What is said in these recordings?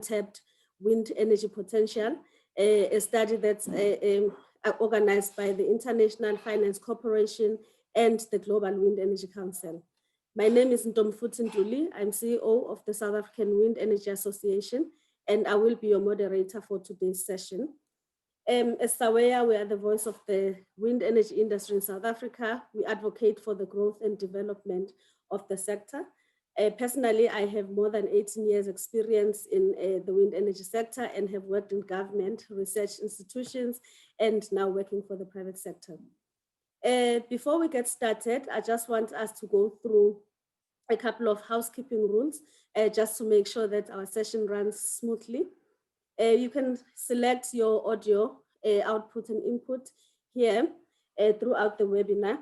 Untapped Wind Energy Potential, a study that's organized by the International Finance Corporation and the Global Wind Energy Council. My name is Ntomfuthi Ntuli. I'm CEO of the South African Wind Energy Association, and I will be your moderator for today's session. As SAWEA, we are the voice of the wind energy industry in South Africa. We advocate for the growth and development of the sector. Personally, I have more than 18 years experience in the wind energy sector and have worked in government, research institutions, and now working for the private sector. Before we get started, I just want us to go through a couple of housekeeping rules just to make sure that our session runs smoothly. You can select your audio output and input here throughout the webinar.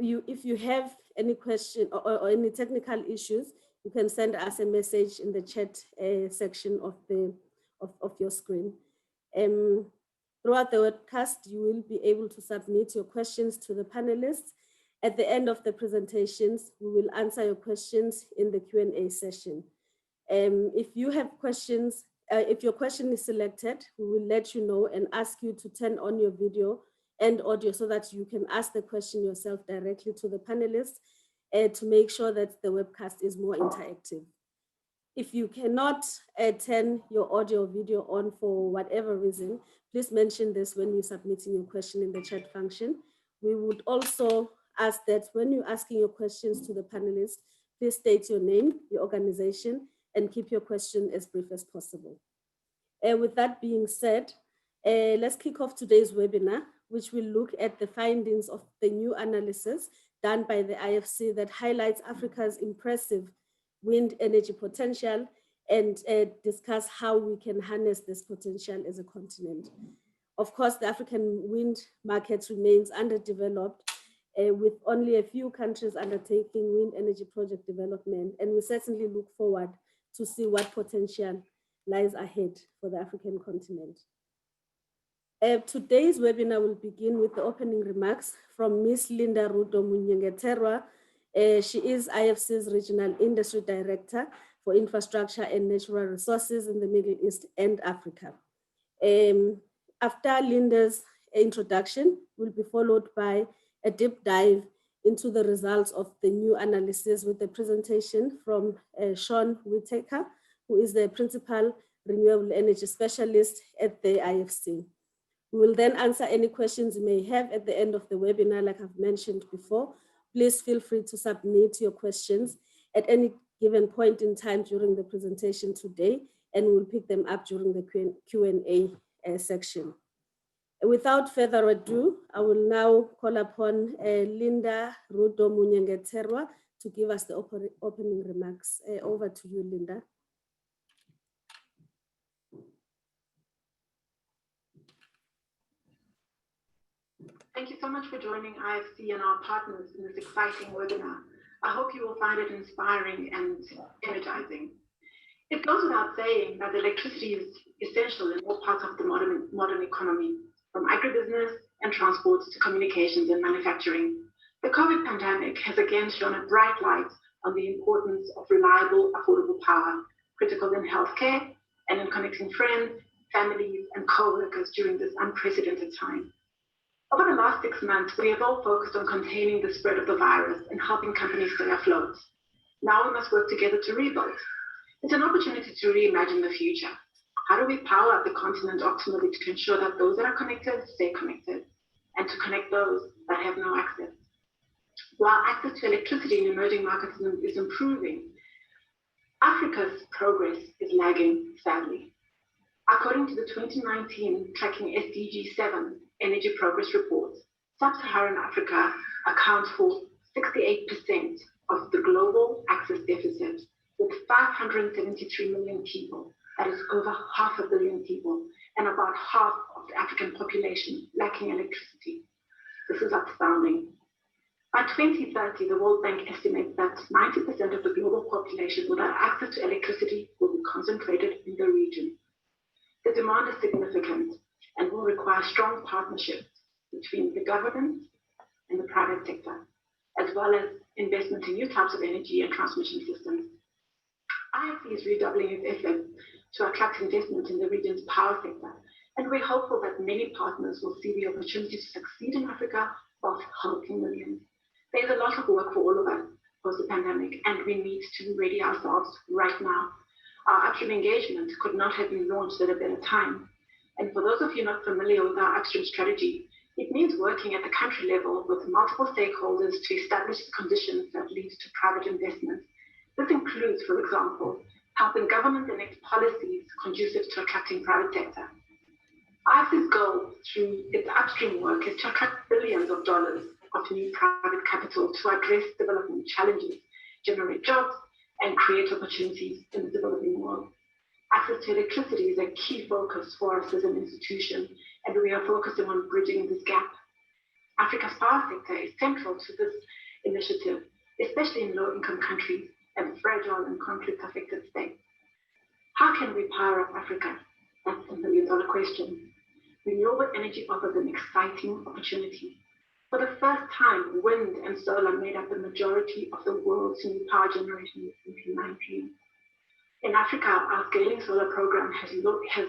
If you have any question or any technical issues, you can send us a message in the chat section of your screen. Throughout the webcast, you will be able to submit your questions to the panelists. At the end of the presentations, we will answer your questions in the Q&A session. If you have questions, if your question is selected, we will let you know and ask you to turn on your video and audio so that you can ask the question yourself directly to the panelists to make sure that the webcast is more interactive. If you cannot turn your audio or video on for whatever reason, please mention this when you're submitting your question in the chat function. We would also ask that when you're asking your questions to the panelists, please state your name, your organization, and keep your question as brief as possible. With that being said, let's kick off today's webinar, which will look at the findings of the new analysis done by the IFC that highlights Africa's impressive wind energy potential and discuss how we can harness this potential as a continent. Of course, the African wind market remains underdeveloped with only a few countries undertaking wind energy project development, and we certainly look forward to see what potential lies ahead for the African continent. Today's webinar will begin with the opening remarks from Ms. Linda Rudo Munyengeterwa. She is IFC's Regional Industry Director for Infrastructure and Natural Resources in the Middle East and Africa. After Linda's introduction, will be followed by a deep dive into the results of the new analysis with the presentation from Sean Whitaker, who is the Principal Renewable Energy Specialist at the IFC. We will then answer any questions you may have at the end of the webinar, like I've mentioned before. Please feel free to submit your questions at any given point in time during the presentation today, and we'll pick them up during the Q&A section. Without further ado, I will now call upon Linda Rudo Munyengeterwa to give us the opening remarks. Over to you, Linda. Thank you so much for joining IFC and our partners in this exciting webinar. I hope you will find it inspiring and energizing. It goes without saying that electricity is essential in all parts of the modern economy, from agribusiness and transport to communications and manufacturing. The COVID pandemic has again shone a bright light on the importance of reliable, affordable power, critical in healthcare and in connecting friends, families, and co-workers during this unprecedented time. Over the last 6 months, we have all focused on containing the spread of the virus and helping companies stay afloat. Now we must work together to rebuild. It's an opportunity to reimagine the future. How do we power up the continent optimally to ensure that those that are connected stay connected, and to connect those that have no access? While access to electricity in emerging markets is improving, Africa's progress is lagging sadly. According to the 2019 Tracking SDG 7 Energy Progress Report, Sub-Saharan Africa accounts for 68% of the global access deficit, with 573 million people. That is over 500 million people, and about half of the African population lacking electricity. This is astounding. By 2030, the World Bank estimates that 90% of the global population without access to electricity will be concentrated in the region. The demand is significant and will require strong partnerships between the government and the private sector, as well as investment in new types of energy and transmission systems. IFC is redoubling its efforts to attract investment in the region's power sector. And we're hopeful that many partners will see the opportunity to succeed in Africa whilst helping millions. There's a lot of work for all of us post the pandemic, and we need to ready ourselves right now. Our upstream engagement could not have been launched at a better time. And for those of you not familiar with our upstream strategy, it means working at the country level with multiple stakeholders to establish the conditions that lead to private investment. This includes, for example, helping government enact policies conducive to attracting private sector. IFC's goal through its upstream work is to attract billions of dollars of new private capital to address development challenges, generate jobs, and create opportunities in the developing world. Access to electricity is a key focus for us as an institution, and we are focusing on bridging this gap. Africa's power sector is central to this initiative, especially in low-income countries and fragile and conflict-affected states. How can we power up Africa? That's the million-dollar question. Renewable energy offers an exciting opportunity. For the first time, wind and solar made up the majority of the world's new power generation in 2019. In Africa, our scaling solar program has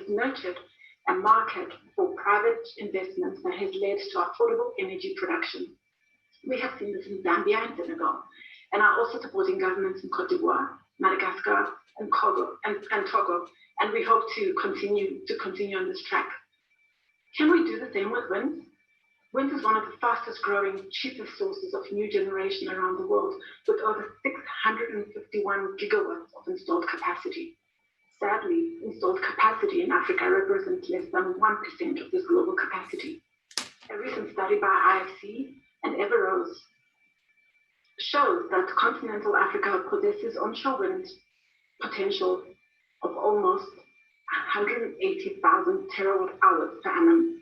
nurtured a market for private investments that has led to affordable energy production. We have seen this in Zambia and Senegal, and are also supporting governments in Cote d'Ivoire, Madagascar, and Togo, and we hope to continue on this track. Can we do the same with wind? Wind is one of the fastest growing, cheapest sources of new generation around the world, with over 651 gigawatts of installed capacity. Sadly, installed capacity in Africa represents less than 1% of this global capacity. A recent study by IFC and Everoze shows that continental Africa possesses onshore wind potential of almost 180,000 terawatt-hours per annum,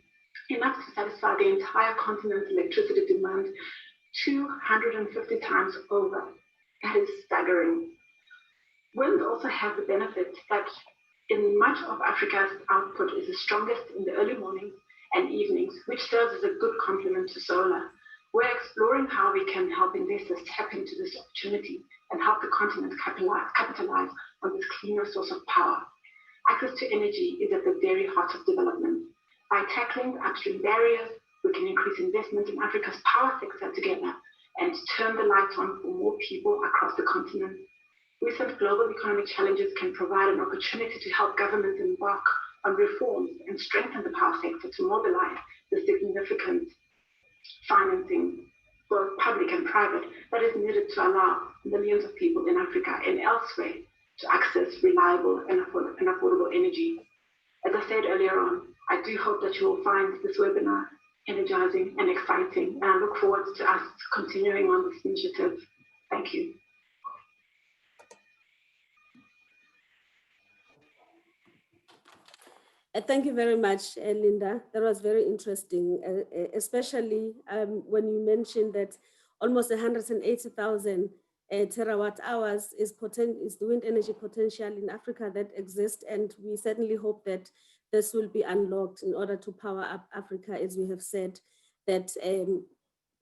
enough to satisfy the entire continent's electricity demand 250 times over. That is staggering. Wind also has the benefit that in much of Africa's output is the strongest in the early mornings and evenings, which serves as a good complement to solar. We're exploring how we can help investors tap into this opportunity and help the continent capitalize on this cleaner source of power. Access to energy is at the very heart of development. By tackling upstream barriers, we can increase investment in Africa's power sector together and turn the lights on for more people across the continent. Recent global economic challenges can provide an opportunity to help governments embark on reforms and strengthen the power sector to mobilize the significant financing, both public and private, that is needed to allow millions of people in Africa and elsewhere to access reliable and affordable energy. As I said earlier on, I do hope that you will find this webinar energizing and exciting, and I look forward to us continuing on this initiative. Thank you. Thank you very much, Linda. That was very interesting, especially when you mentioned that almost 180,000 terawatt hours is the wind energy potential in Africa that exists, and we certainly hope that this will be unlocked in order to power up Africa, as we have said, that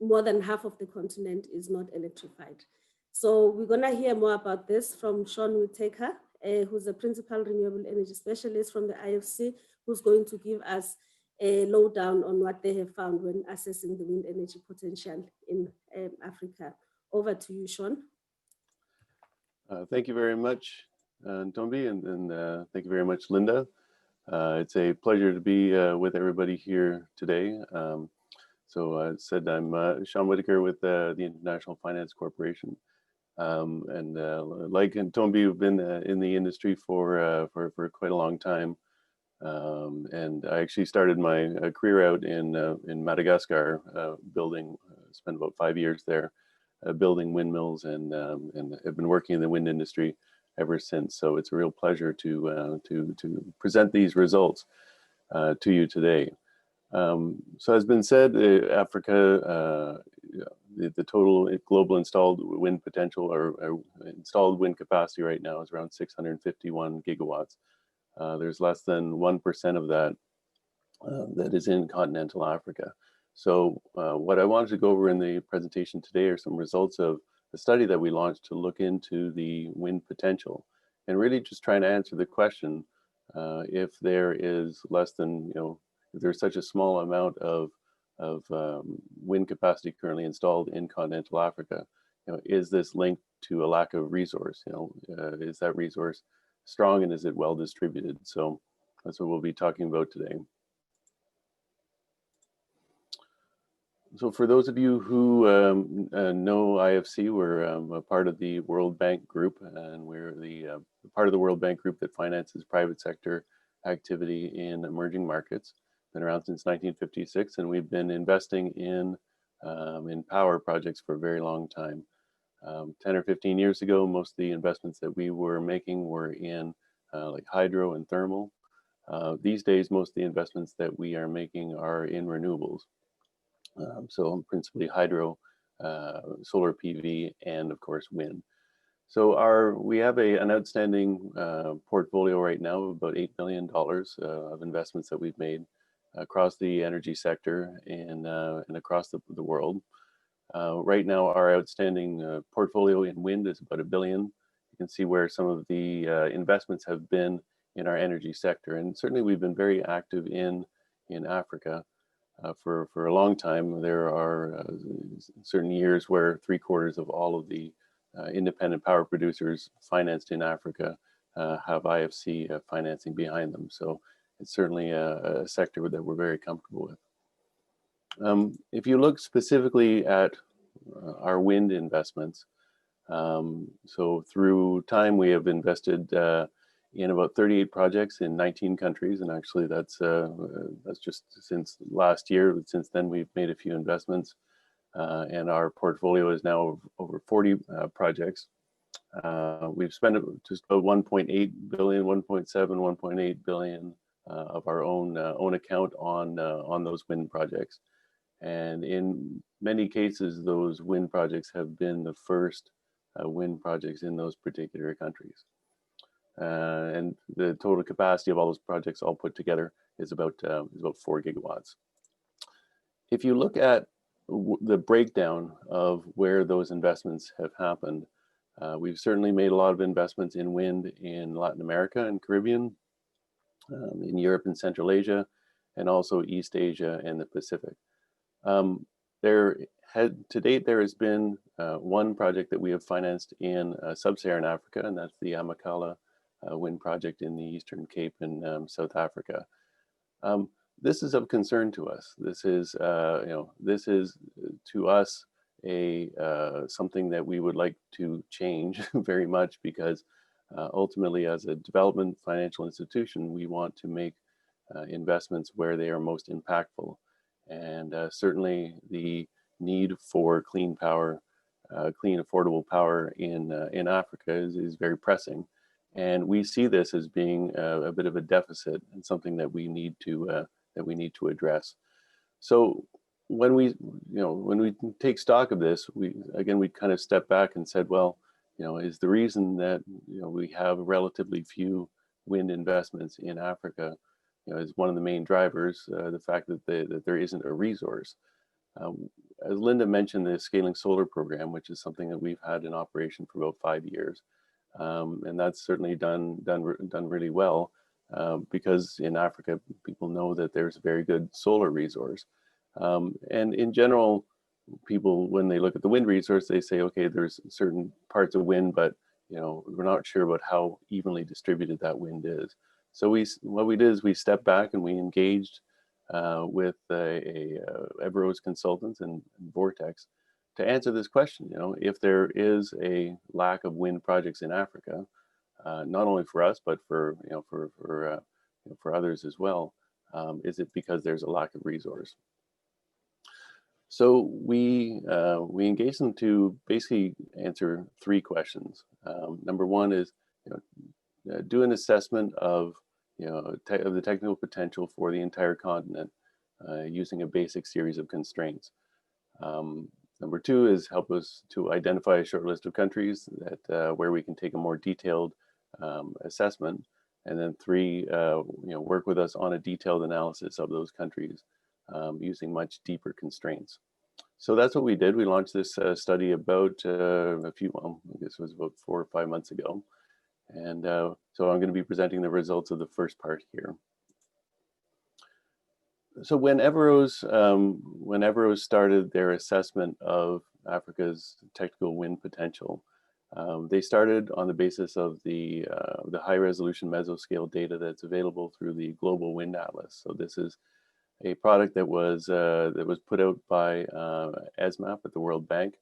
more than half of the continent is not electrified. So we're gonna hear more about this from Sean Whitaker, who's a principal renewable energy specialist from the IFC, who's going to give us a lowdown on what they have found when assessing the wind energy potential in Africa. Over to you, Sean. Thank you very much, Ntombi, and thank you very much, Linda. It's a pleasure to be with everybody here today. So I said I'm Sean Whitaker with the International Finance Corporation. And like Ntombi, we've been in the industry for quite a long time. And I actually started my career out in Madagascar, spent about 5 years there, building windmills, and have been working in the wind industry ever since. So it's a real pleasure to present these results to you today. So as been said, Africa, the total global installed wind potential or installed wind capacity right now is around 651 gigawatts. There's less than 1% of that that is in continental Africa. So what I wanted to go over in the presentation today are some results of a study that we launched to look into the wind potential and really just trying to answer the question If there is less than, if there's such a small amount of wind capacity currently installed in continental Africa, is this linked to a lack of resource? Is that resource strong and is it well distributed? So that's what we'll be talking about today. So for those of you who know IFC, we're a part of the World Bank Group, and we're the part of the World Bank Group that finances private sector activity in emerging markets. Been around since 1956, and we've been investing in power projects for a very long time. 10 or 15 years ago, most of the investments that we were making were in like hydro and thermal. These days, most of the investments that we are making are in renewables. So principally hydro, solar PV, and of course wind. So we have an outstanding portfolio right now of about $8 million of investments that we've made across the energy sector and across the world. Right now, our outstanding portfolio in wind is about $1 billion. You can see where some of the investments have been in our energy sector, and certainly we've been very active in Africa. For a long time. There are certain years where 3/4 of all of the independent power producers financed in Africa have IFC financing behind them. So it's certainly a sector that we're very comfortable with. If you look specifically at our wind investments, so through time we have invested in about 38 projects in 19 countries, and actually that's just since last year. Since then, we've made a few investments, and our portfolio is now over 40 projects. We've spent just about 1.8 billion, 1.7, 1.8 billion of our own account on those wind projects, and in many cases, those wind projects have been the first wind projects in those particular countries. And the total capacity of all those projects all put together is about 4 gigawatts. If you look at the breakdown of where those investments have happened, we've certainly made a lot of investments in wind in Latin America and Caribbean, in Europe and Central Asia, and also East Asia and the Pacific. To date, there has been one project that we have financed in sub-Saharan Africa, and that's the Amacala wind project in the Eastern Cape in South Africa. This is of concern to us. This is to us something that we would like to change very much, because ultimately, as a development financial institution, we want to make investments where they are most impactful. And certainly the need for clean power, clean, affordable power in Africa is very pressing. And we see this as being a bit of a deficit and something that we need to address. So when we take stock of this, we kind of step back and said, well, is the reason that we have relatively few wind investments in Africa, is one of the main drivers the fact that there isn't a resource. As Linda mentioned, the Scaling Solar program, which is something that we've had in operation for about 5 years, and that's certainly done really well, because in Africa people know that there's a very good solar resource, and in general, people, when they look at the wind resource, they say, okay, there's certain parts of wind, but we're not sure about how evenly distributed that wind is. So what we did is we stepped back and we engaged with Everoze consultants and Vortex to answer this question. If there is a lack of wind projects in Africa, not only for us but for others as well, is it because there's a lack of resource? So we engaged them to basically answer 3 questions. Number one is do an assessment of of the technical potential for the entire continent using a basic series of constraints. Number 2 is help us to identify a short list of countries that where we can take a more detailed assessment. And then 3, work with us on a detailed analysis of those countries using much deeper constraints. So that's what we did. We launched this study about I guess it was about 4 or 5 months ago. And so I'm going to be presenting the results of the first part here. So when Everoze started their assessment of Africa's technical wind potential, they started on the basis of the high-resolution mesoscale data that's available through the Global Wind Atlas. So this is a product that was put out by ESMAP at the World Bank.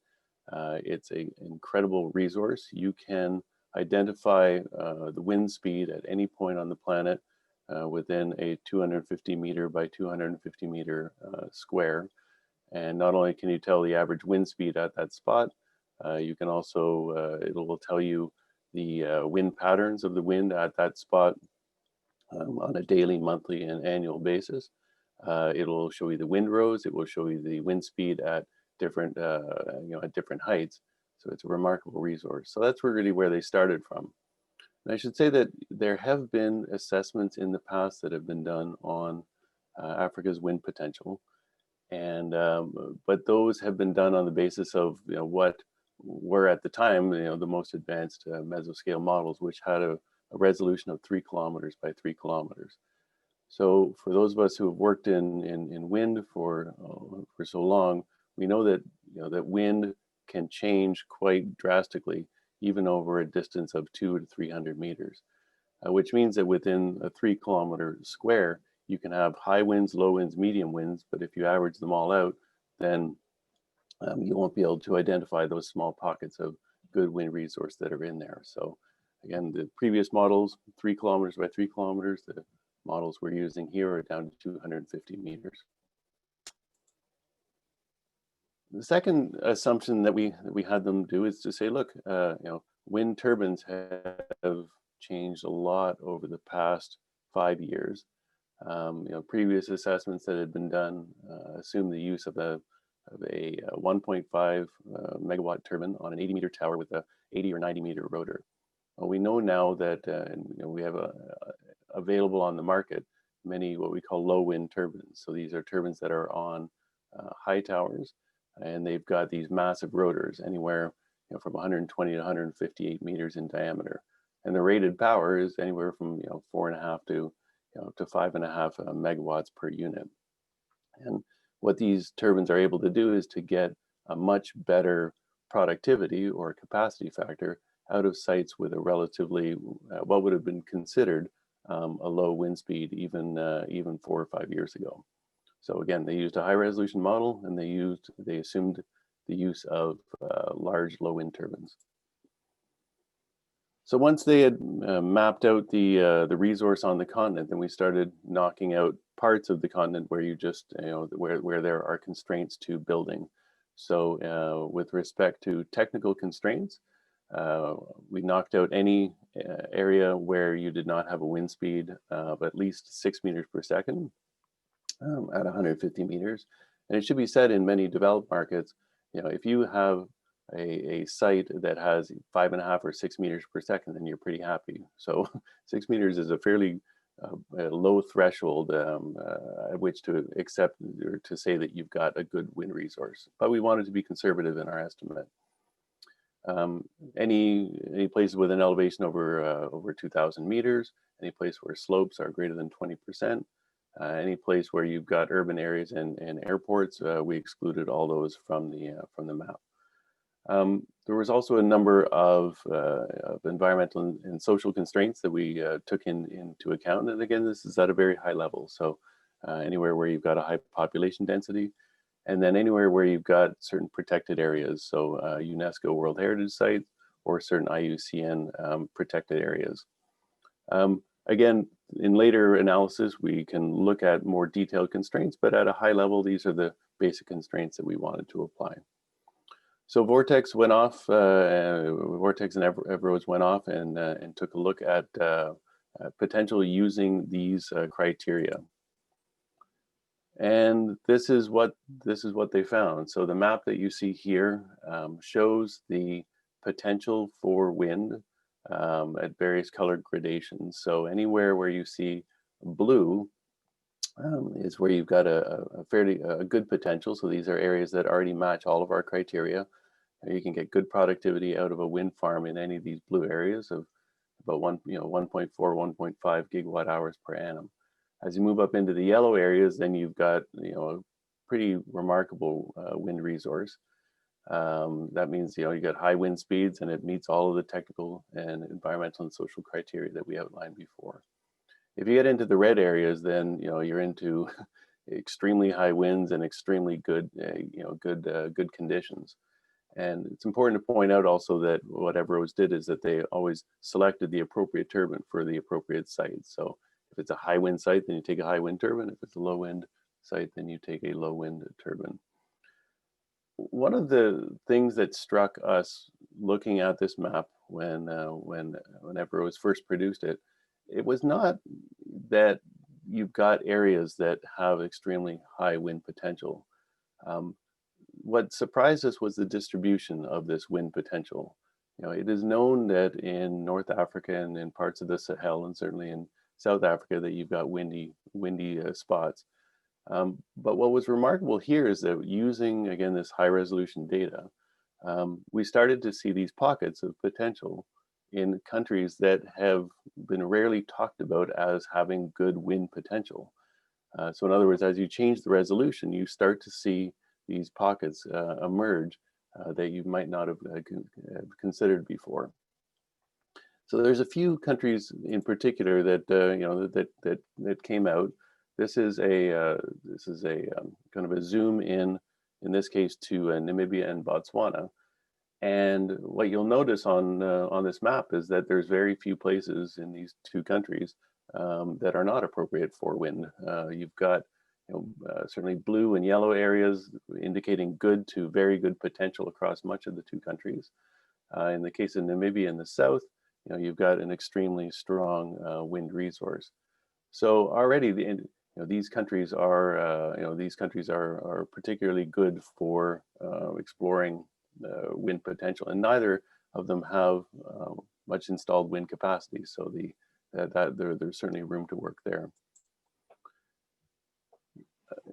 It's an incredible resource. You can identify the wind speed at any point on the planet within a 250 meter by 250 meter square. And not only can you tell the average wind speed at that spot, you can also, it will tell you the wind patterns of the wind at that spot on a daily, monthly, and annual basis. It'll show you the windrows. It will show you the wind speed at different, at different heights. So it's a remarkable resource. So that's really where they started from. And I should say that there have been assessments in the past that have been done on Africa's wind potential, and but those have been done on the basis of what were at the time the most advanced mesoscale models, which had a resolution of 3 kilometers by 3 kilometers. So for those of us who have worked in wind for so long, we know that that wind can change quite drastically, even over a distance of 200 to 300 meters, which means that within a 3 kilometer square, you can have high winds, low winds, medium winds, but if you average them all out, then you won't be able to identify those small pockets of good wind resource that are in there. So again, the previous models, 3 kilometers by 3 kilometers, the models we're using here are down to 250 meters. The second assumption that we had them do is to say, look, wind turbines have changed a lot over the past 5 years. Previous assessments that had been done assume the use of a 1.5 megawatt turbine on an 80-meter tower with a 80 or 90-meter rotor. Well, we know now that we have available on the market many what we call low wind turbines. So these are turbines that are on high towers, and they've got these massive rotors, anywhere from 120 to 158 meters in diameter, and the rated power is anywhere from 4.5 to 5.5 megawatts per unit. And what these turbines are able to do is to get a much better productivity or capacity factor out of sites with a relatively what would have been considered a low wind speed even 4 or 5 years ago. So again, they used a high resolution model, and they assumed the use of large low wind turbines. So once they had mapped out the resource on the continent, then we started knocking out parts of the continent where you just where there are constraints to building. So with respect to technical constraints, we knocked out any area where you did not have a wind speed of at least 6 meters per second at 150 meters. And it should be said, in many developed markets, if you have a site that has 5.5 or 6 meters per second, then you're pretty happy. So 6 meters is a fairly low threshold at which to accept or to say that you've got a good wind resource. But we wanted to be conservative in our estimate. Any places with an elevation over 2,000 meters, any place where slopes are greater than 20%, any place where you've got urban areas and airports, we excluded all those from the map. There was also a number of environmental and social constraints that we took into account. And again, this is at a very high level. So anywhere where you've got a high population density, and then anywhere where you've got certain protected areas. So UNESCO World Heritage Sites or certain IUCN protected areas. Again, in later analysis, we can look at more detailed constraints, but at a high level, these are the basic constraints that we wanted to apply. So Vortex went off, Vortex and Everoze went off and took a look at potential using these criteria. And this is what they found. So the map that you see here shows the potential for wind at various color gradations. So anywhere where you see blue is where you've got a fairly good potential. So these are areas that already match all of our criteria. You can get good productivity out of a wind farm in any of these blue areas of about 1.4, 1.5 gigawatt hours per annum. As you move up into the yellow areas, then you've got a pretty remarkable wind resource. That means you got high wind speeds, and it meets all of the technical and environmental and social criteria that we outlined before. If you get into the red areas, then you're into extremely high winds and extremely good good conditions. And it's important to point out also that what Everoze did is that they always selected the appropriate turbine for the appropriate site. So if it's a high wind site, then you take a high wind turbine. If it's a low wind site, then you take a low wind turbine. One of the things that struck us looking at this map when Everoze first produced it, it was not that you've got areas that have extremely high wind potential. What surprised us was the distribution of this wind potential. It is known that in North Africa and in parts of the Sahel, and certainly in South Africa, that you've got windy spots. But what was remarkable here is that using, again, this high resolution data, we started to see these pockets of potential in countries that have been rarely talked about as having good wind potential. So in other words, as you change the resolution, you start to see these pockets emerge that you might not have considered before. So there's a few countries in particular that that came out. This is a kind of a zoom in this case to Namibia and Botswana. And what you'll notice on this map is that there's very few places in these two countries that are not appropriate for wind. You've got certainly blue and yellow areas indicating good to very good potential across much of the two countries. In the case of Namibia in the south, you've got an extremely strong wind resource. So already these countries are particularly good for exploring wind potential, and neither of them have much installed wind capacity. So there's certainly room to work there.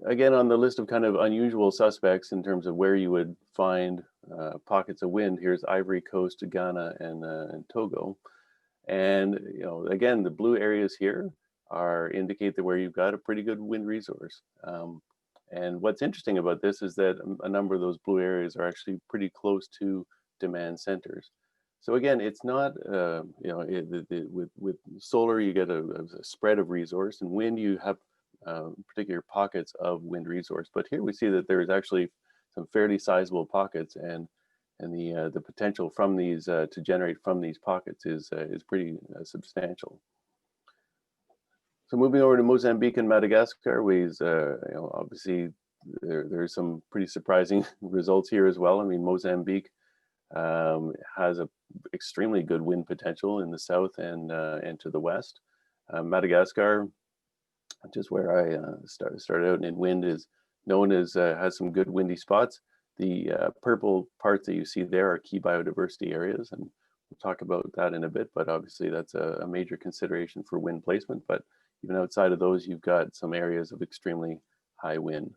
Again, on the list of kind of unusual suspects in terms of where you would find pockets of wind, here's Ivory Coast, Ghana, and Togo. And again, the blue areas here indicate that where you've got a pretty good wind resource. And what's interesting about this is that a number of those blue areas are actually pretty close to demand centers. So again, it's not with solar you get a spread of resource, and wind you have particular pockets of wind resource. But here we see that there is actually some fairly sizable pockets, and the potential from these to generate from these pockets is pretty substantial. So moving over to Mozambique and Madagascar, obviously there's some pretty surprising results here as well. I mean, Mozambique has a extremely good wind potential in the south and to the west. Madagascar, which is where I started out in wind, is known as has some good windy spots. The purple parts that you see there are key biodiversity areas, and we'll talk about that in a bit, but obviously that's a major consideration for wind placement. But even outside of those, you've got some areas of extremely high wind.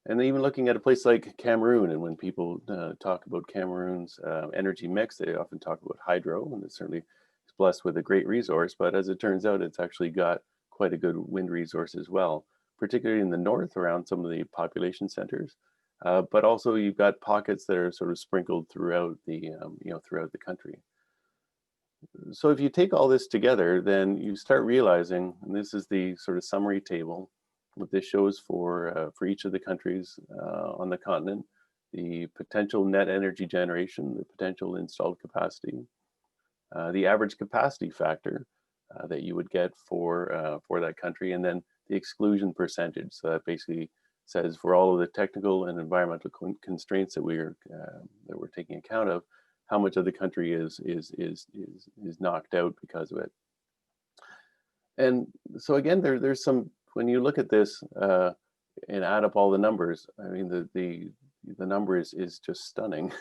And even looking at a place like Cameroon, and when people talk about Cameroon's energy mix, they often talk about hydro, and it certainly is blessed with a great resource, but as it turns out, it's actually got quite a good wind resource as well, particularly in the north around some of the population centers. But also you've got pockets that are sort of sprinkled throughout the throughout the country. So if you take all this together, then you start realizing, and this is the sort of summary table, what this shows for each of the countries on the continent, the potential net energy generation, the potential installed capacity, the average capacity factor that you would get for that country, and then the exclusion percentage. So that basically says for all of the technical and environmental constraints that we're taking account of, how much of the country is knocked out because of it. And so again, there's some, when you look at this and add up all the numbers, I mean, the number is just stunning.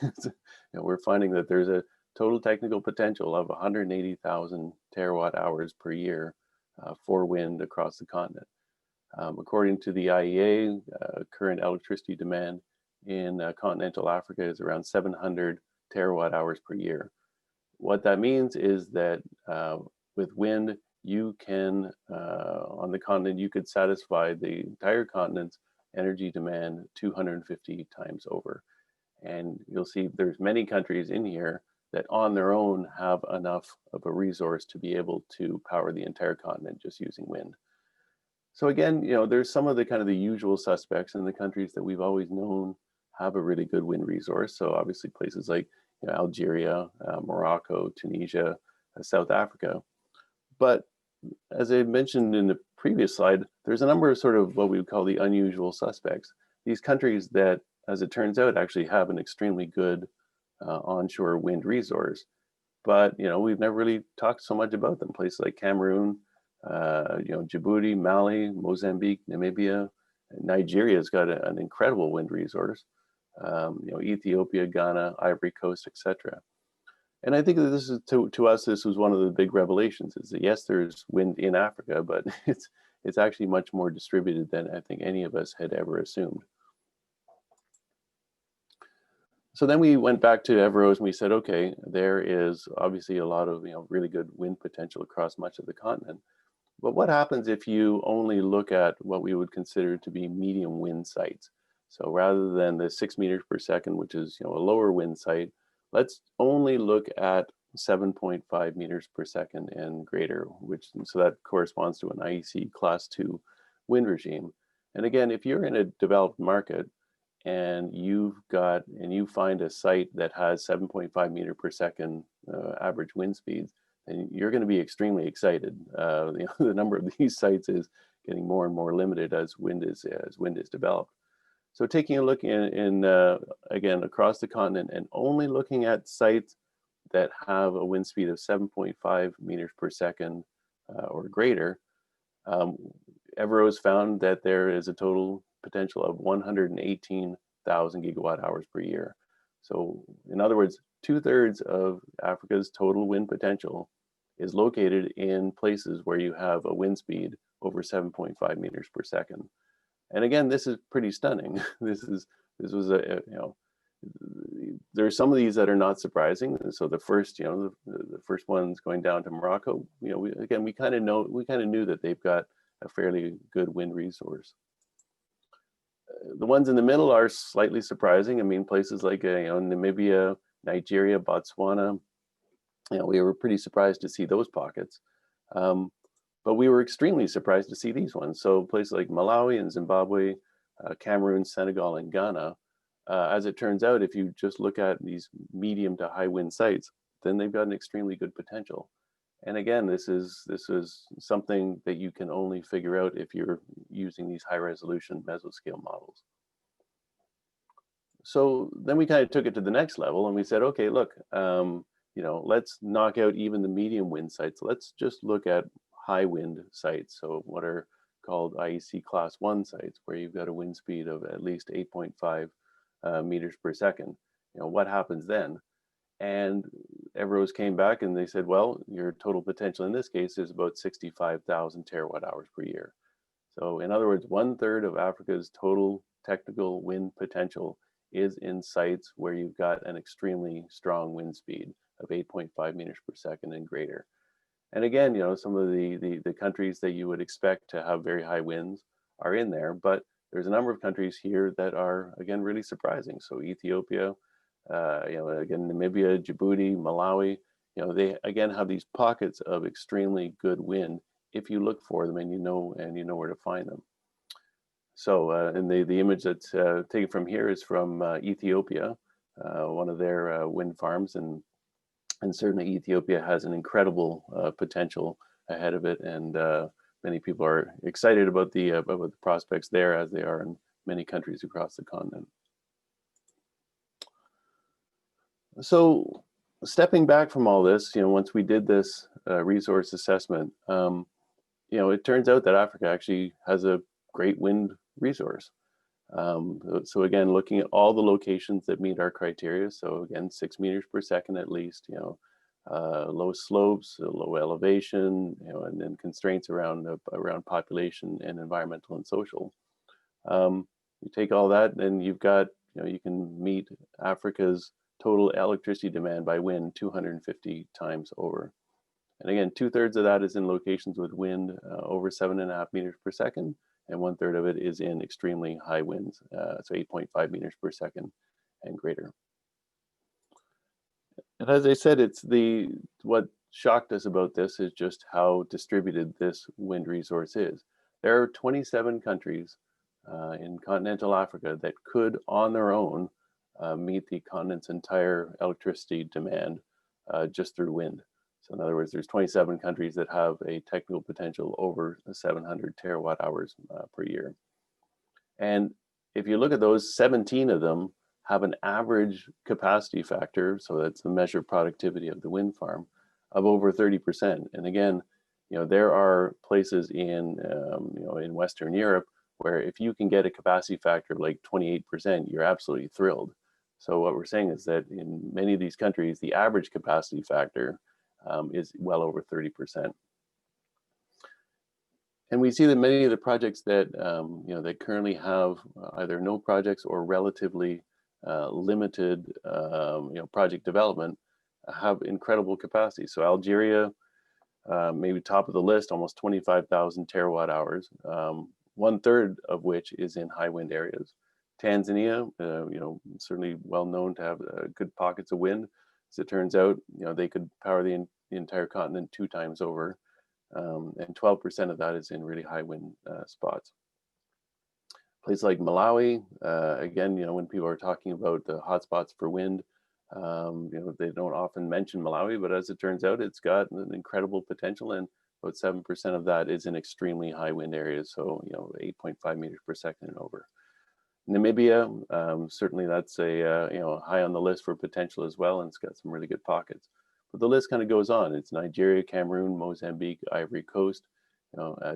We're finding that there's a total technical potential of 180,000 terawatt hours per year for wind across the continent. According to the IEA, current electricity demand in continental Africa is around 700 terawatt hours per year. what that means is that with wind, you can, on the continent, you could satisfy the entire continent's energy demand 250 times over. And you'll see there's many countries in here that on their own have enough of a resource to be able to power the entire continent just using wind. So again, there's some of the kind of the usual suspects in the countries that we've always known have a really good wind resource. So obviously places like Algeria, Morocco, Tunisia, South Africa. But as I mentioned in the previous slide, there's a number of sort of what we would call the unusual suspects. These countries that, as it turns out, actually have an extremely good onshore wind resource. But we've never really talked so much about them. Places like Cameroon, Djibouti, Mali, Mozambique, Namibia, Nigeria's got an incredible wind resource. Ethiopia, Ghana, Ivory Coast, etc. And I think that this is to us, this was one of the big revelations: is that yes, there's wind in Africa, but it's actually much more distributed than I think any of us had ever assumed. So then we went back to Everoze and we said, okay, there is obviously a lot of really good wind potential across much of the continent. But what happens if you only look at what we would consider to be medium wind sites? So rather than the 6 meters per second, which is a lower wind site, let's only look at 7.5 meters per second and greater, so that corresponds to an IEC Class 2 wind regime. And again, if you're in a developed market and you find a site that has 7.5 meter per second average wind speeds, and you're going to be extremely excited. The number of these sites is getting more and more limited as wind is developed. So taking a look again across the continent and only looking at sites that have a wind speed of 7.5 meters per second or greater, Everoze found that there is a total potential of 118,000 gigawatt hours per year. So in other words, 2/3 of Africa's total wind potential is located in places where you have a wind speed over 7.5 meters per second. And again, this is pretty stunning. This was there's some of these that are not surprising. So the first, the first one's going down to Morocco. We kind of knew that they've got a fairly good wind resource. The ones in the middle are slightly surprising. I mean, places like Namibia, Nigeria, Botswana. We were pretty surprised to see those pockets. But we were extremely surprised to see these ones. So places like Malawi and Zimbabwe, Cameroon, Senegal, and Ghana, as it turns out, if you just look at these medium to high wind sites, then they've got an extremely good potential. And again, this is something that you can only figure out if you're using these high resolution mesoscale models. So then we kind of took it to the next level and we said, okay, look, let's knock out even the medium wind sites. Let's just look at high wind sites. So what are called IEC Class 1 sites, where you've got a wind speed of at least 8.5 meters per second. What happens then? And Everoze came back and they said, well, your total potential in this case is about 65,000 terawatt hours per year. So in other words, 1/3 of Africa's total technical wind potential is in sites where you've got an extremely strong wind speed of 8.5 meters per second and greater. And again, some of the countries that you would expect to have very high winds are in there, but there's a number of countries here that are, again, really surprising. So Ethiopia, again, Namibia, Djibouti, Malawi, they again have these pockets of extremely good wind if you look for them and you know where to find them. So, and the image that's taken from here is from Ethiopia, one of their wind farms, and certainly Ethiopia has an incredible potential ahead of it, and many people are excited about the prospects there, as they are in many countries across the continent. So stepping back from all this, once we did this resource assessment, it turns out that Africa actually has a great wind resource. So again, looking at all the locations that meet our criteria. So again, 6 meters per second at least, low slopes, low elevation, and then constraints around population and environmental and social. You take all that, and you've got, you can meet Africa's total electricity demand by wind 250 times over. And again, 2/3 of that is in locations with wind over 7.5 meters per second, and 1/3 of it is in extremely high winds, so 8.5 meters per second and greater. And as I said, what shocked us about this is just how distributed this wind resource is. There are 27 countries in continental Africa that could, on their own, meet the continent's entire electricity demand just through wind. So in other words, there's 27 countries that have a technical potential over 700 terawatt hours per year. And if you look at those, 17 of them have an average capacity factor, so that's the measured productivity of the wind farm, of over 30%. And again, there are places in in Western Europe where if you can get a capacity factor of like 28%, you're absolutely thrilled. So what we're saying is that in many of these countries, the average capacity factor is well over 30%. And we see that many of the projects that that currently have either no projects or relatively limited project development have incredible capacity. So Algeria, maybe top of the list, almost 25,000 terawatt hours, 1/3 of which is in high wind areas. Tanzania, certainly well known to have good pockets of wind. As it turns out, they could power the entire continent 2 times over, and 12% of that is in really high wind spots. Places like Malawi, again, when people are talking about the hotspots for wind, they don't often mention Malawi, but as it turns out, it's got an incredible potential, and about 7% of that is in extremely high wind areas, so 8.5 meters per second and over. Namibia, certainly that's a high on the list for potential as well, and it's got some really good pockets. But the list kind of goes on. It's Nigeria, Cameroon, Mozambique, Ivory Coast,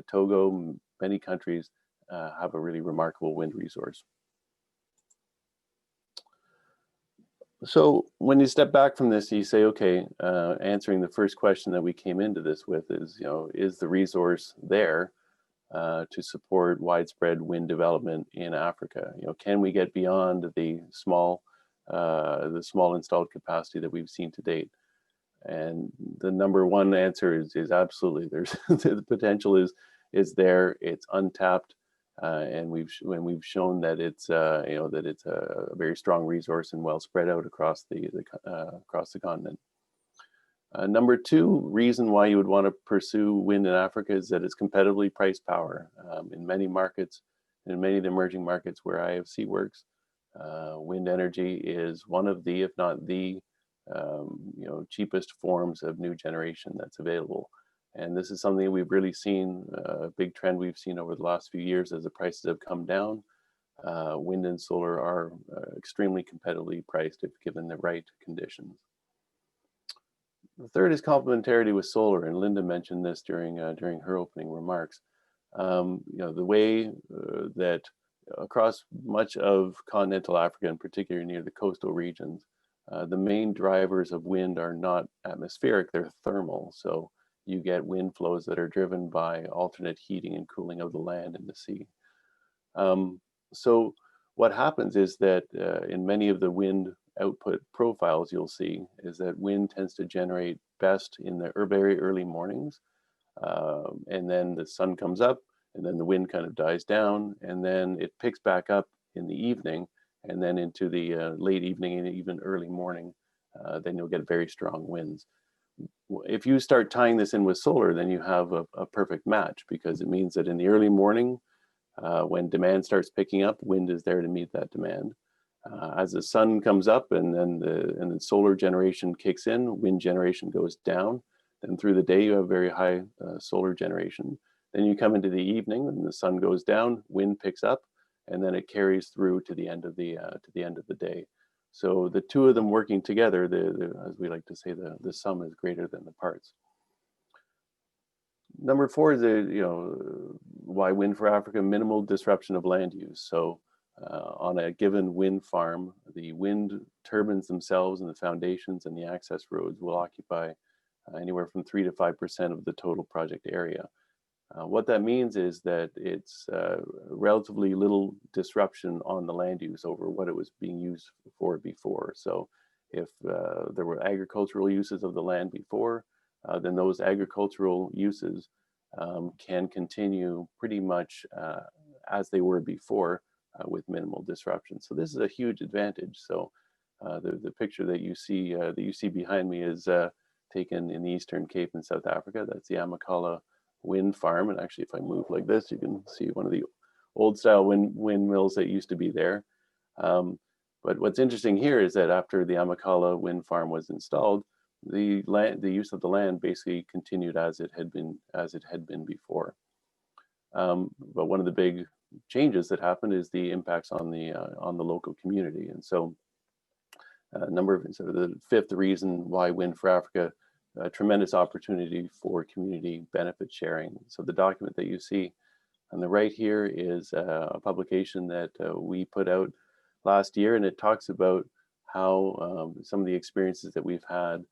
Togo. Many countries have a really remarkable wind resource. So when you step back from this, you say, okay, answering the first question that we came into this with is, is the resource there to support widespread wind development in Africa? Can we get beyond the small installed capacity that we've seen to date? And the number one answer is absolutely. There's the potential is there. It's untapped, and we've shown that it's a very strong resource and well spread out across the continent. Number two reason why you would want to pursue wind in Africa is that it's competitively priced power. In many markets, in many of the emerging markets where IFC works, wind energy is one of the, if not the, cheapest forms of new generation that's available. And this is something we've really seen, a big trend we've seen over the last few years as the prices have come down. Wind and solar are extremely competitively priced if given the right conditions. The third is complementarity with solar, and Linda mentioned this during her opening remarks. The way that across much of continental Africa, in particular near the coastal regions, the main drivers of wind are not atmospheric, they're thermal. So you get wind flows that are driven by alternate heating and cooling of the land and the sea. So what happens is that in many of the wind output profiles you'll see is that wind tends to generate best in the very early mornings, and then the sun comes up and then the wind kind of dies down, and then it picks back up in the evening, and then into the late evening and even early morning, then you'll get very strong winds. If you start tying this in with solar, then you have a perfect match, because it means that in the early morning, when demand starts picking up, wind is there to meet that demand. As the sun comes up and then solar generation kicks in, wind generation goes down. Then through the day, you have very high solar generation. Then you come into the evening and the sun goes down, wind picks up, and then it carries through to the end of the day. So the two of them working together, as we like to say, the sum is greater than the parts. Number four is why wind for Africa? Minimal disruption of land use. So on a given wind farm, the wind turbines themselves and the foundations and the access roads will occupy anywhere from 3 to 5% of the total project area. What that means is that it's relatively little disruption on the land use over what it was being used for before. So if there were agricultural uses of the land before, then those agricultural uses can continue pretty much as they were before with minimal disruption. So this is a huge advantage. So the picture that you see behind me is taken in the Eastern Cape in South Africa. That's the Amacala wind farm. And actually, if I move like this, you can see one of the old style windmills that used to be there. But what's interesting here is that after the Amacala wind farm was installed, the use of the land basically continued as it had been before. But one of the big changes that happened is the impacts on the local community. And so sort of the fifth reason why Wind for Africa, a tremendous opportunity for community benefit sharing. So the document that you see on the right here is a publication that we put out last year, and it talks about how some of the experiences that we've had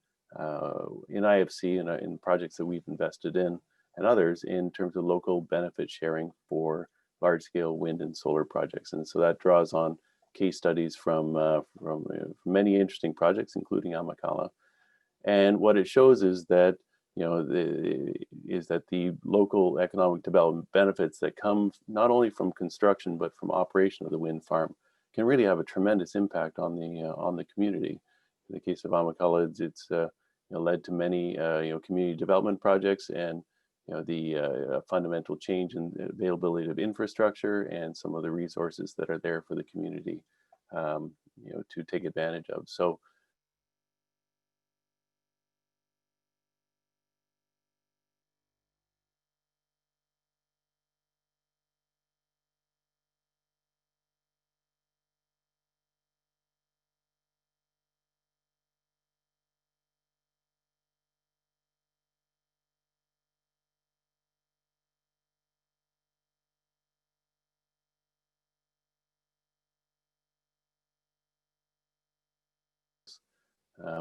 in IFC and in projects that we've invested in and others in terms of local benefit sharing for large-scale wind and solar projects. And so that draws on case studies from many interesting projects, including Amacala. And what it shows is that the local economic development benefits that come not only from construction but from operation of the wind farm can really have a tremendous impact on the community. In the case of Amacala, it's led to many community development projects and the fundamental change in the availability of infrastructure and some of the resources that are there for the community to take advantage of. So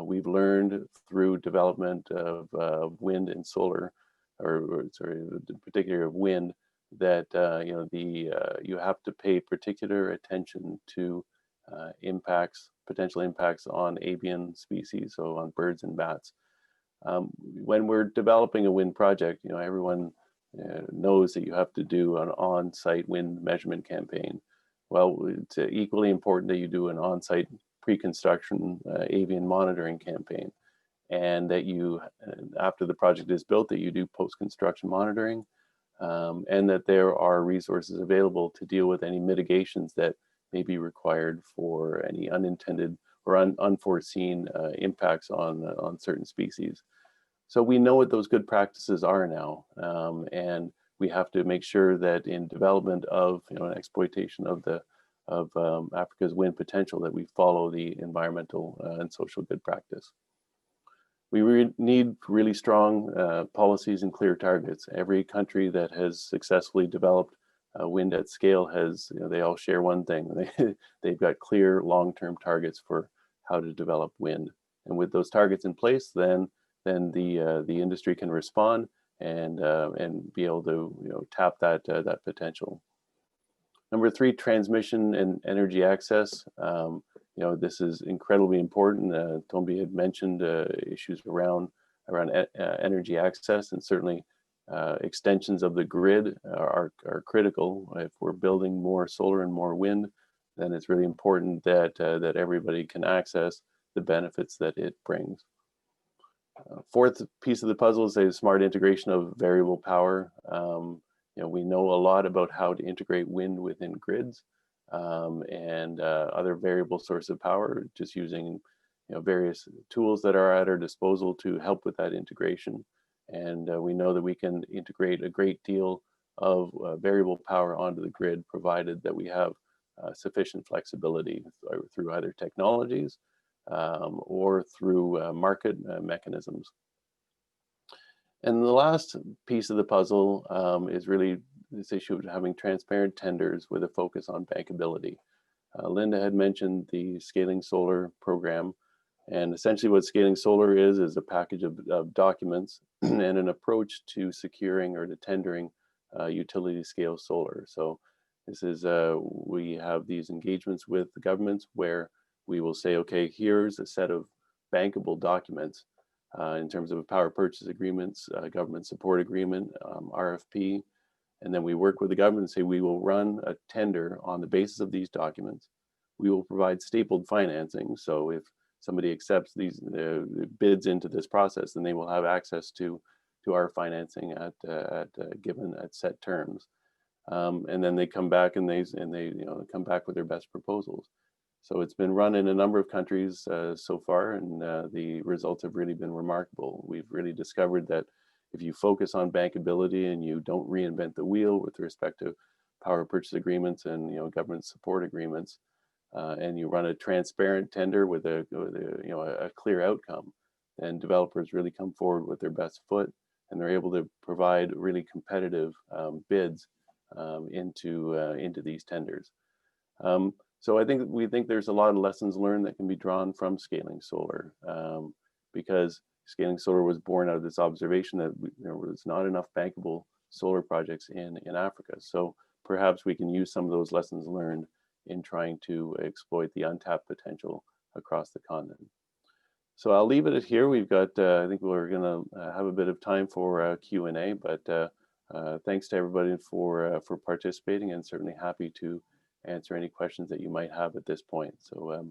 we've learned through development of wind and solar, or sorry, particularly of wind, that you have to pay particular attention to potential impacts on avian species, so on birds and bats. When we're developing a wind project, everyone knows that you have to do an on-site wind measurement campaign. Well, it's equally important that you do an on-site pre-construction avian monitoring campaign, and that you, after the project is built, that you do post-construction monitoring, and that there are resources available to deal with any mitigations that may be required for any unintended or unforeseen impacts on certain species. So we know what those good practices are now, and we have to make sure that in development of an exploitation of Africa's wind potential, that we follow the environmental and social good practice. We need really strong policies and clear targets. Every country that has successfully developed wind at scale has, they all share one thing. They've got clear long-term targets for how to develop wind. And with those targets in place, then the industry can respond and be able to tap that potential. Number three, transmission and energy access. This is incredibly important. Tombi had mentioned issues around energy access, and certainly extensions of the grid are critical. If we're building more solar and more wind, then it's really important that everybody can access the benefits that it brings. Fourth piece of the puzzle is a smart integration of variable power. We know a lot about how to integrate wind within grids and other variable sources of power, just using various tools that are at our disposal to help with that integration. And we know that we can integrate a great deal of variable power onto the grid, provided that we have sufficient flexibility through either technologies or through market mechanisms. And the last piece of the puzzle is really this issue of having transparent tenders with a focus on bankability. Linda had mentioned the Scaling Solar program, and essentially what Scaling Solar is a package of documents and an approach to securing or to tendering utility scale solar. So this is, we have these engagements with the governments where we will say, okay, here's a set of bankable documents in terms of power purchase agreements, government support agreement, RFP, and then we work with the government and say we will run a tender on the basis of these documents. We will provide stapled financing. So if somebody accepts these bids into this process, then they will have access to our financing at set terms. And then they come back and they come back with their best proposals. So it's been run in a number of countries so far, and the results have really been remarkable. We've really discovered that if you focus on bankability and you don't reinvent the wheel with respect to power purchase agreements and government support agreements, and you run a transparent tender with a clear outcome, then developers really come forward with their best foot, and they're able to provide really competitive bids into these tenders. So we think there's a lot of lessons learned that can be drawn from scaling solar, because scaling solar was born out of this observation that there was not enough bankable solar projects in Africa. So perhaps we can use some of those lessons learned in trying to exploit the untapped potential across the continent. So I'll leave it at here. We've got, I think we're going to have a bit of time for Q&A, but thanks to everybody for participating, and certainly happy to answer any questions that you might have at this point. So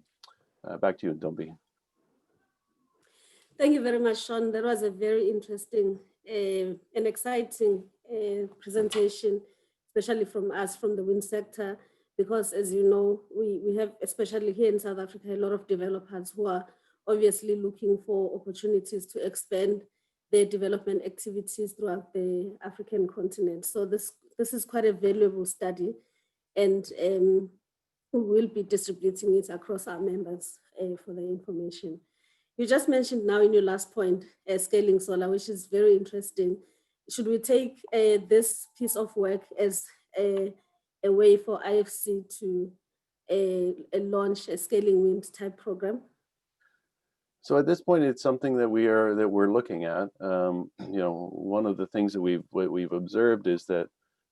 back to you, Ntombi. Thank you very much, Sean. That was a very interesting and exciting presentation, especially from us from the wind sector, because as you know, we have, especially here in South Africa, a lot of developers who are obviously looking for opportunities to expand their development activities throughout the African continent. So this is quite a valuable study, and we will be distributing it across our members for the information. You just mentioned now in your last point, scaling solar, which is very interesting. Should we take this piece of work as a way for IFC to launch a scaling wind type program? So at this point, it's something that we're looking at. One of the things that we've observed is that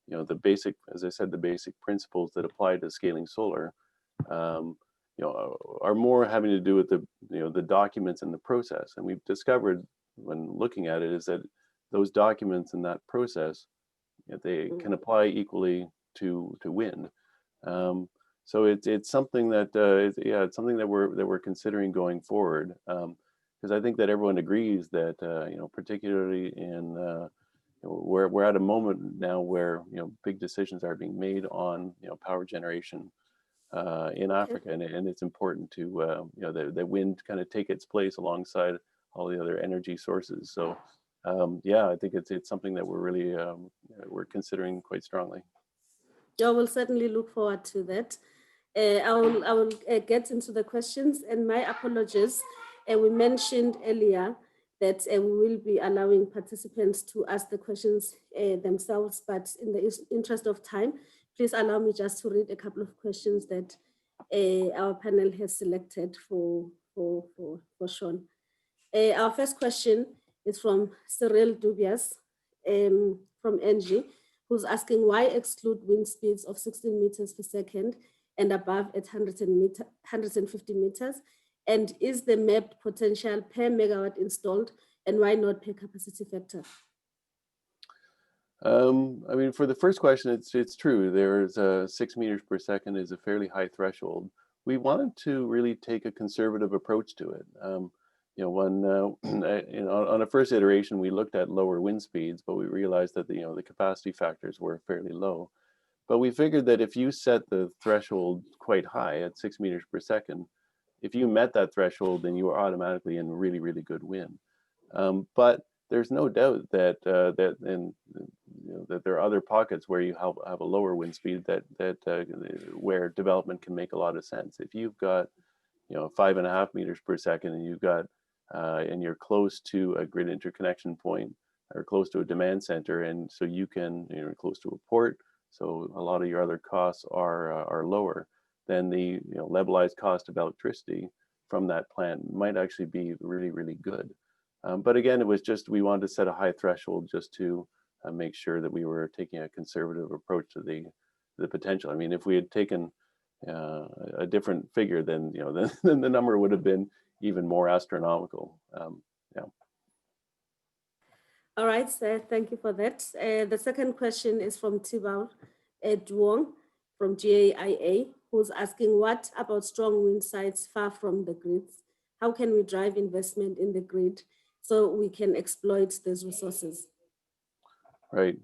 the basic, as I said, the basic principles that apply to scaling solar, are more having to do with the documents and the process. And we've discovered when looking at it is that those documents and that process, they can apply equally to wind. So it's something that it's something that we're considering going forward, because I think that everyone agrees that particularly in we're at a moment now where big decisions are being made on power generation in Africa, and it's important to that wind kind of take its place alongside all the other energy sources. So I think it's something that we're really we're considering quite strongly. I will certainly look forward to that. I will get into the questions, and my apologies. We mentioned earlier that we will be allowing participants to ask the questions themselves, but in the interest of time, please allow me just to read a couple of questions that our panel has selected for Sean. Our first question is from Cyril Dubias from NG, who's asking why exclude wind speeds of 16 meters per second and above at 150 meters? And is the mapped potential per megawatt installed, and why not per capacity factor? I mean, for the first question, it's true. There's 6 meters per second is a fairly high threshold. We wanted to really take a conservative approach to it. On a first iteration, we looked at lower wind speeds, but we realized that the capacity factors were fairly low. But we figured that if you set the threshold quite high at 6 meters per second, if you met that threshold, then you are automatically in really, really good wind. But there's no doubt that that there are other pockets where you have a lower wind speed where development can make a lot of sense. If you've got 5.5 meters per second, and you've got and you're close to a grid interconnection point or close to a demand center, and so you're close to a port, so a lot of your other costs are lower, then the levelized cost of electricity from that plant might actually be really, really good. But again, it was just, we wanted to set a high threshold just to make sure that we were taking a conservative approach to the potential. I mean, if we had taken a different figure, then then the number would have been even more astronomical. Yeah. All right, sir, thank you for that. The second question is from Tibau Duong from GAIA, who's asking, what about strong wind sites far from the grids? How can we drive investment in the grid so we can exploit these resources? Right.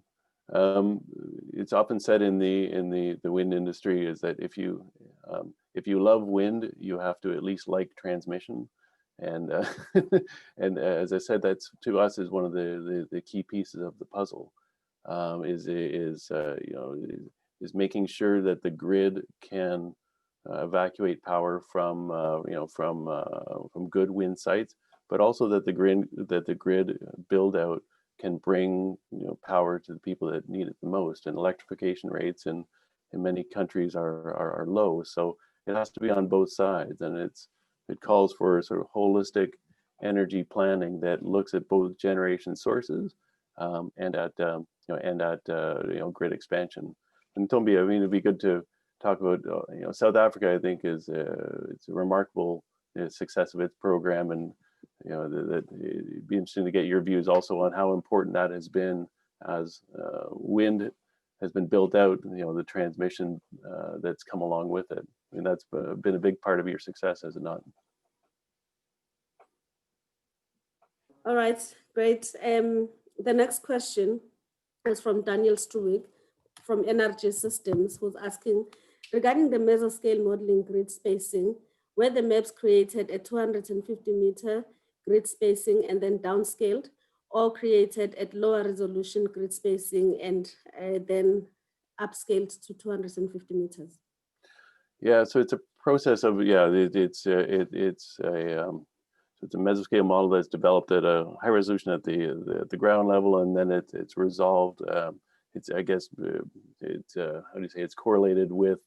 It's often said in the wind industry is that if you love wind, you have to at least like transmission, and and as I said, that's to us is one of the key pieces of the puzzle. Is making sure that the grid can evacuate power from from good wind sites, but also that the grid build out can bring power to the people that need it the most. And electrification rates in many countries are low, so it has to be on both sides, and it calls for sort of holistic energy planning that looks at both generation sources and at grid expansion. And Tombi, I mean, it'd be good to talk about South Africa. I think it's a remarkable success of its program, and that it'd be interesting to get your views also on how important that has been as wind has been built out. The transmission that's come along with it. I mean, that's been a big part of your success, has it not? All right, great. The next question is from Daniel Struwig from Energy Systems, who's asking, regarding the mesoscale modeling grid spacing, were the maps created at 250-meter grid spacing and then downscaled, or created at lower resolution grid spacing and then upscaled to 250 meters? Yeah, so it's a process of it's a mesoscale model that's developed at a high resolution at the ground level, and then it's resolved. It's, I guess, it's how do you say, it's correlated with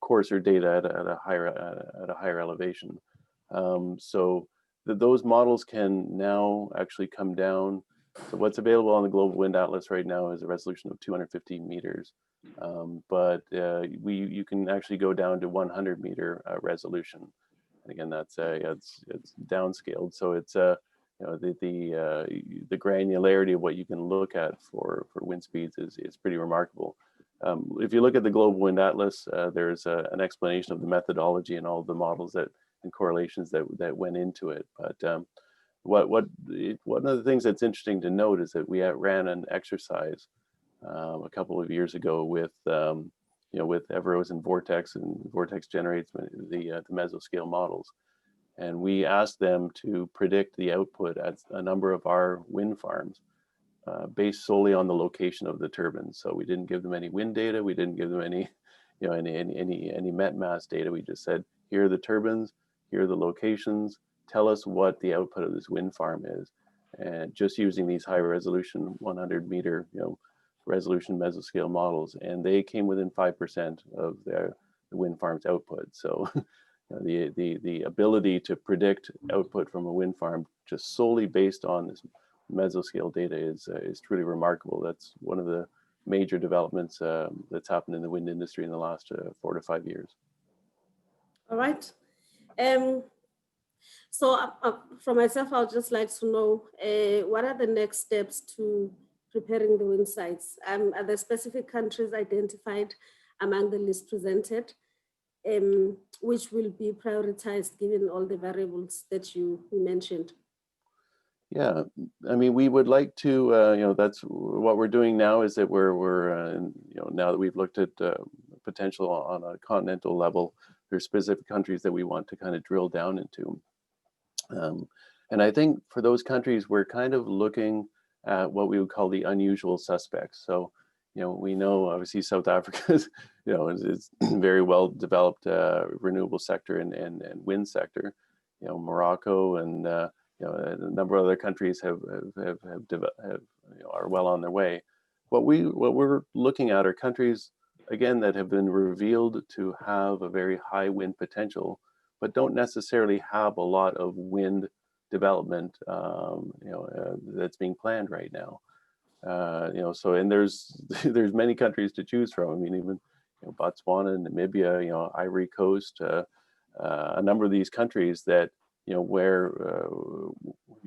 coarser data at a higher elevation. So those models can now actually come down. So what's available on the Global Wind Atlas right now is a resolution of 250 meters, but you can actually go down to 100-meter resolution. And again, that's it's downscaled, so it's the granularity of what you can look at for wind speeds is pretty remarkable. If you look at the Global Wind Atlas, there's an explanation of the methodology and all the models and correlations that went into it. But one of the things that's interesting to note is that we ran an exercise a couple of years ago with with Everoze and Vortex generates the mesoscale models. And we asked them to predict the output at a number of our wind farms based solely on the location of the turbines. So we didn't give them any wind data. We didn't give them any met mass data. We just said, here are the turbines, here are the locations. Tell us what the output of this wind farm is. And just using these high resolution 100-meter resolution mesoscale models, and they came within 5% of the wind farm's output. So the ability to predict output from a wind farm just solely based on this mesoscale data is truly remarkable. That's one of the major developments that's happened in the wind industry in the last 4 to 5 years. All right. So for myself, I'd just like to know what are the next steps to preparing the wind sites? Are there specific countries identified among the list presented, which will be prioritized given all the variables that you mentioned? Yeah, I mean, we would like to, that's what we're doing now, is that we're now that we've looked at potential on a continental level, there's specific countries that we want to kind of drill down into. And I think for those countries, we're kind of looking at what we would call the unusual suspects. So, we know obviously South Africa is, is very well developed renewable sector and wind sector. Morocco and a number of other countries are well on their way. What we're looking at are countries, again, that have been revealed to have a very high wind potential, but don't necessarily have a lot of wind development, that's being planned right now. So, and there's many countries to choose from. I mean, even Botswana, Namibia, Ivory Coast, a number of these countries that, where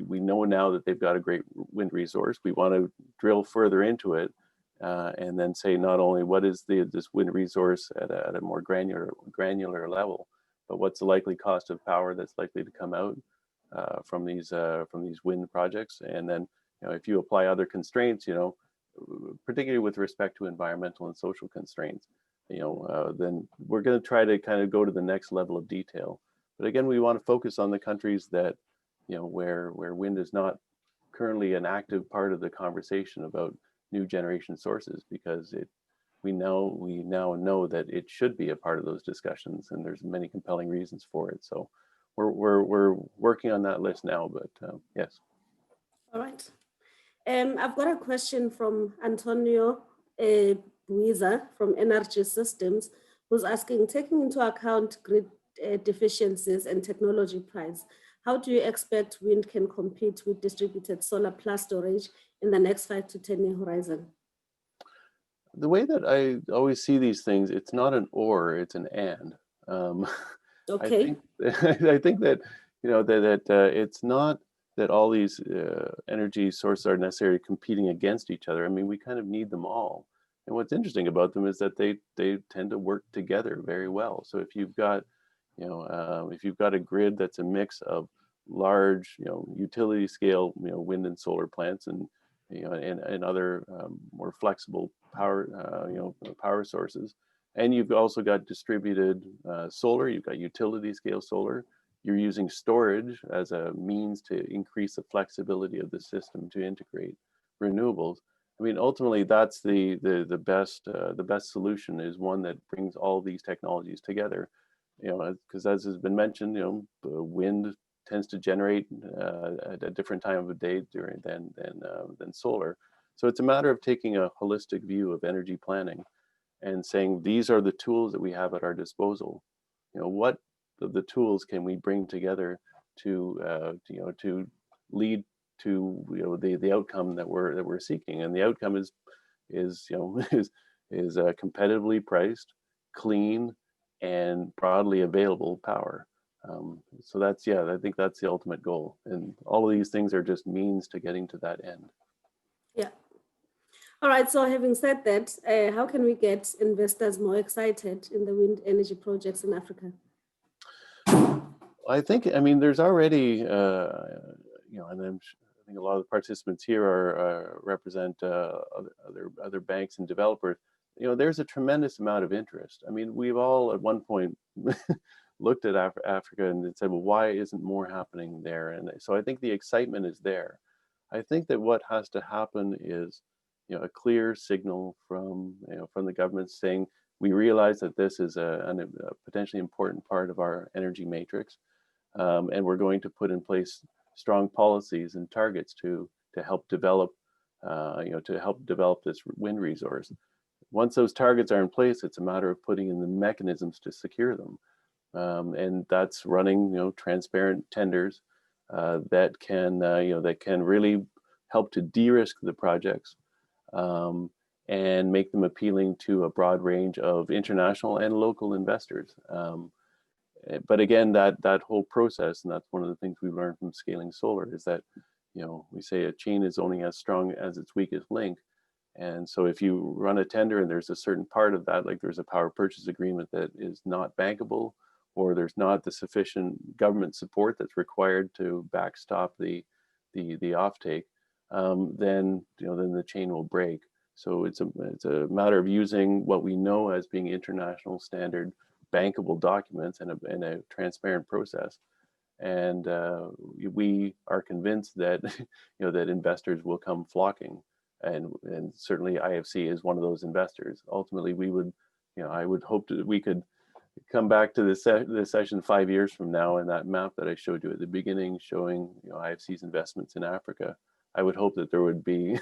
we know now that they've got a great wind resource. We want to drill further into it and then say not only what is this wind resource at a more granular level, but what's the likely cost of power that's likely to come out from these wind projects. And then, if you apply other constraints, particularly with respect to environmental and social constraints, then we're going to try to kind of go to the next level of detail. But again, we want to focus on the countries that, where wind is not currently an active part of the conversation about new generation sources, because we now know that it should be a part of those discussions, and there's many compelling reasons for it. So we're working on that list now, but yes. All right. I've got a question from Antonio Buiza from Energy Systems, who's asking, taking into account grid deficiencies and technology price, how do you expect wind can compete with distributed solar plus storage in the next 5 to 10 year horizon? The way that I always see these things, it's not an or, it's an and. Okay. I think that, that it's not that all these energy sources are necessarily competing against each other. I mean, we kind of need them all. And what's interesting about them is that they tend to work together very well. So if you've got, if you've got a grid that's a mix of large, utility scale, wind and solar plants and, and other more flexible power, power sources, and you've also got distributed solar, you've got utility scale solar, you're using storage as a means to increase the flexibility of the system to integrate renewables. I mean, ultimately, that's the best solution is one that brings all these technologies together. Because as has been mentioned, wind tends to generate at a different time of the day than solar. So it's a matter of taking a holistic view of energy planning and saying these are the tools that we have at our disposal. What the tools can we bring together to lead to the outcome that we're seeking, and the outcome is competitively priced, clean, and broadly available power. So that's, I think that's the ultimate goal, and all of these things are just means to getting to that end. Yeah. All right, so having said that, how can we get investors more excited in the wind energy projects in Africa? I think, there's already, and I think a lot of the participants here represent other banks and developers. There's a tremendous amount of interest. We've all at one point looked at Africa and said, well, why isn't more happening there? And so I think the excitement is there. I think that what has to happen is, a clear signal from the government saying, we realize that this is a potentially important part of our energy matrix, and we're going to put in place strong policies and targets to help develop, this wind resource. Once those targets are in place, it's a matter of putting in the mechanisms to secure them, and that's running, transparent tenders that can really help to de-risk the projects. And make them appealing to a broad range of international and local investors. But again, that whole process, and that's one of the things we learned from scaling solar, is that, we say a chain is only as strong as its weakest link. And so if you run a tender and there's a certain part of that, like there's a power purchase agreement that is not bankable, or there's not the sufficient government support that's required to backstop the offtake, then the chain will break. So it's a matter of using what we know as being international standard bankable documents in a transparent process. And we are convinced that that investors will come flocking, and certainly IFC is one of those investors. Ultimately, we would, I would hope that we could come back to this session 5 years from now, and that map that I showed you at the beginning showing IFC's investments in Africa. I would hope that there would be,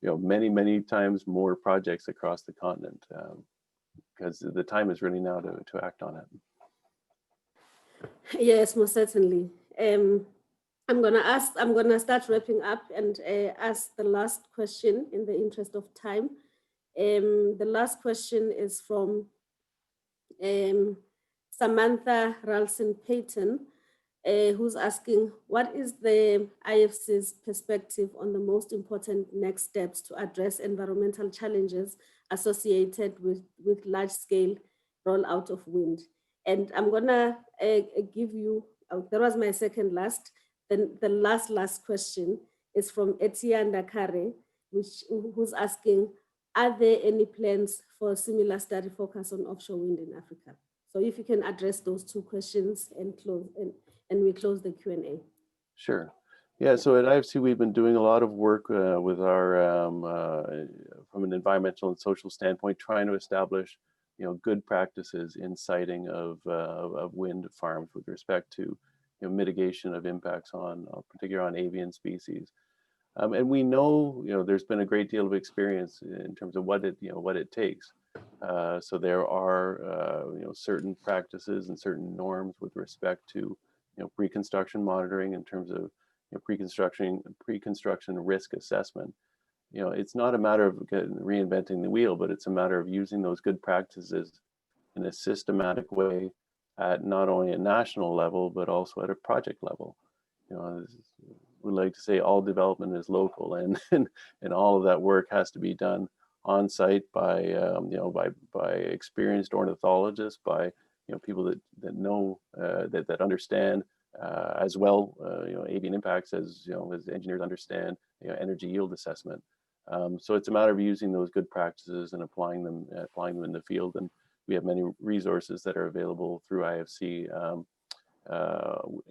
many times more projects across the continent, because the time is really now to act on it. Yes, most certainly. I'm gonna start wrapping up and ask the last question in the interest of time. The last question is from Samantha Ralston Payton, who's asking, what is the IFC's perspective on the most important next steps to address environmental challenges associated with large-scale rollout of wind? And I'm gonna give you, that was my second last, then the last question is from Etienne Dakare, who's asking, are there any plans for a similar study focus on offshore wind in Africa? So if you can address those two questions and we close the Q&A. Sure. Yeah, so at IFC, we've been doing a lot of work with our, from an environmental and social standpoint, trying to establish, good practices in siting of wind farms with respect to, mitigation of impacts on, particularly on avian species. And we know, there's been a great deal of experience in terms of what it takes. So there are, certain practices and certain norms with respect to, pre-construction monitoring in terms of, pre-construction risk assessment. It's not a matter of reinventing the wheel, but it's a matter of using those good practices in a systematic way at not only a national level, but also at a project level. We like to say all development is local, and all of that work has to be done on site by experienced ornithologists, by people that know that understand as well avian impacts as as engineers understand energy yield assessment. So it's a matter of using those good practices and applying them in the field, and we have many resources that are available through IFC.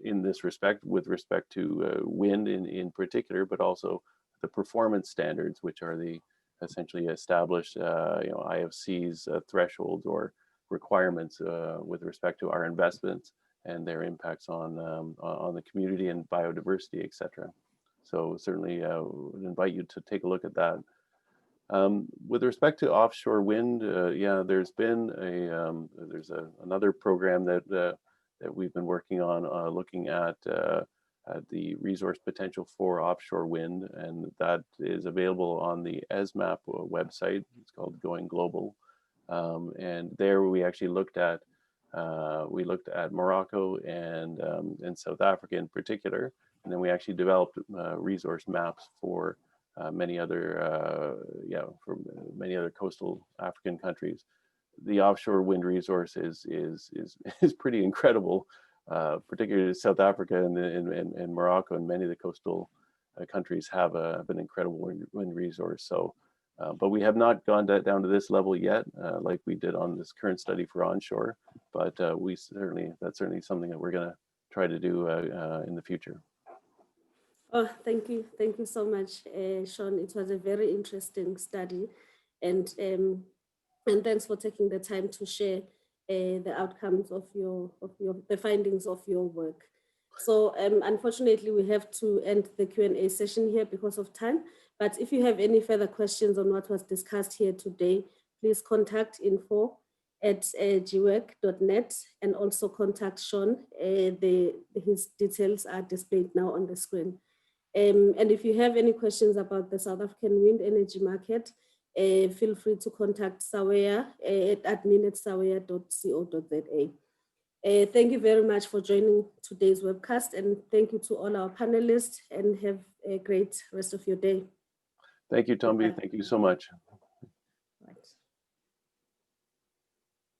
In this respect, with respect to wind in particular, but also the performance standards, which are the essentially established IFC's thresholds or requirements with respect to our investments and their impacts on the community and biodiversity, etc. So certainly would invite you to take a look at that. With respect to offshore wind, yeah, there's been another program that we've been working on, looking at the resource potential for offshore wind, and that is available on the ESMAP website. It's called Going Global, and there we actually looked at Morocco and South Africa in particular, and then we actually developed resource maps for many other coastal African countries. The offshore wind resource is pretty incredible, particularly South Africa and Morocco, and many of the coastal countries have an incredible wind resource. So, but we have not gone down to this level yet, like we did on this current study for onshore. But that's certainly something that we're going to try to do in the future. Oh, thank you so much, Sean. It was a very interesting study, and thanks for taking the time to share the outcomes of the findings of your work. So unfortunately, we have to end the Q&A session here because of time. But if you have any further questions on what was discussed here today, please contact info@gwork.net and also contact Sean. His details are displayed now on the screen. And if you have any questions about the South African wind energy market, feel free to contact Sawea at admin@sawea.co.za. Thank you very much for joining today's webcast, and thank you to all our panelists, and have a great rest of your day. Thank you, Tombi. Thank you so much.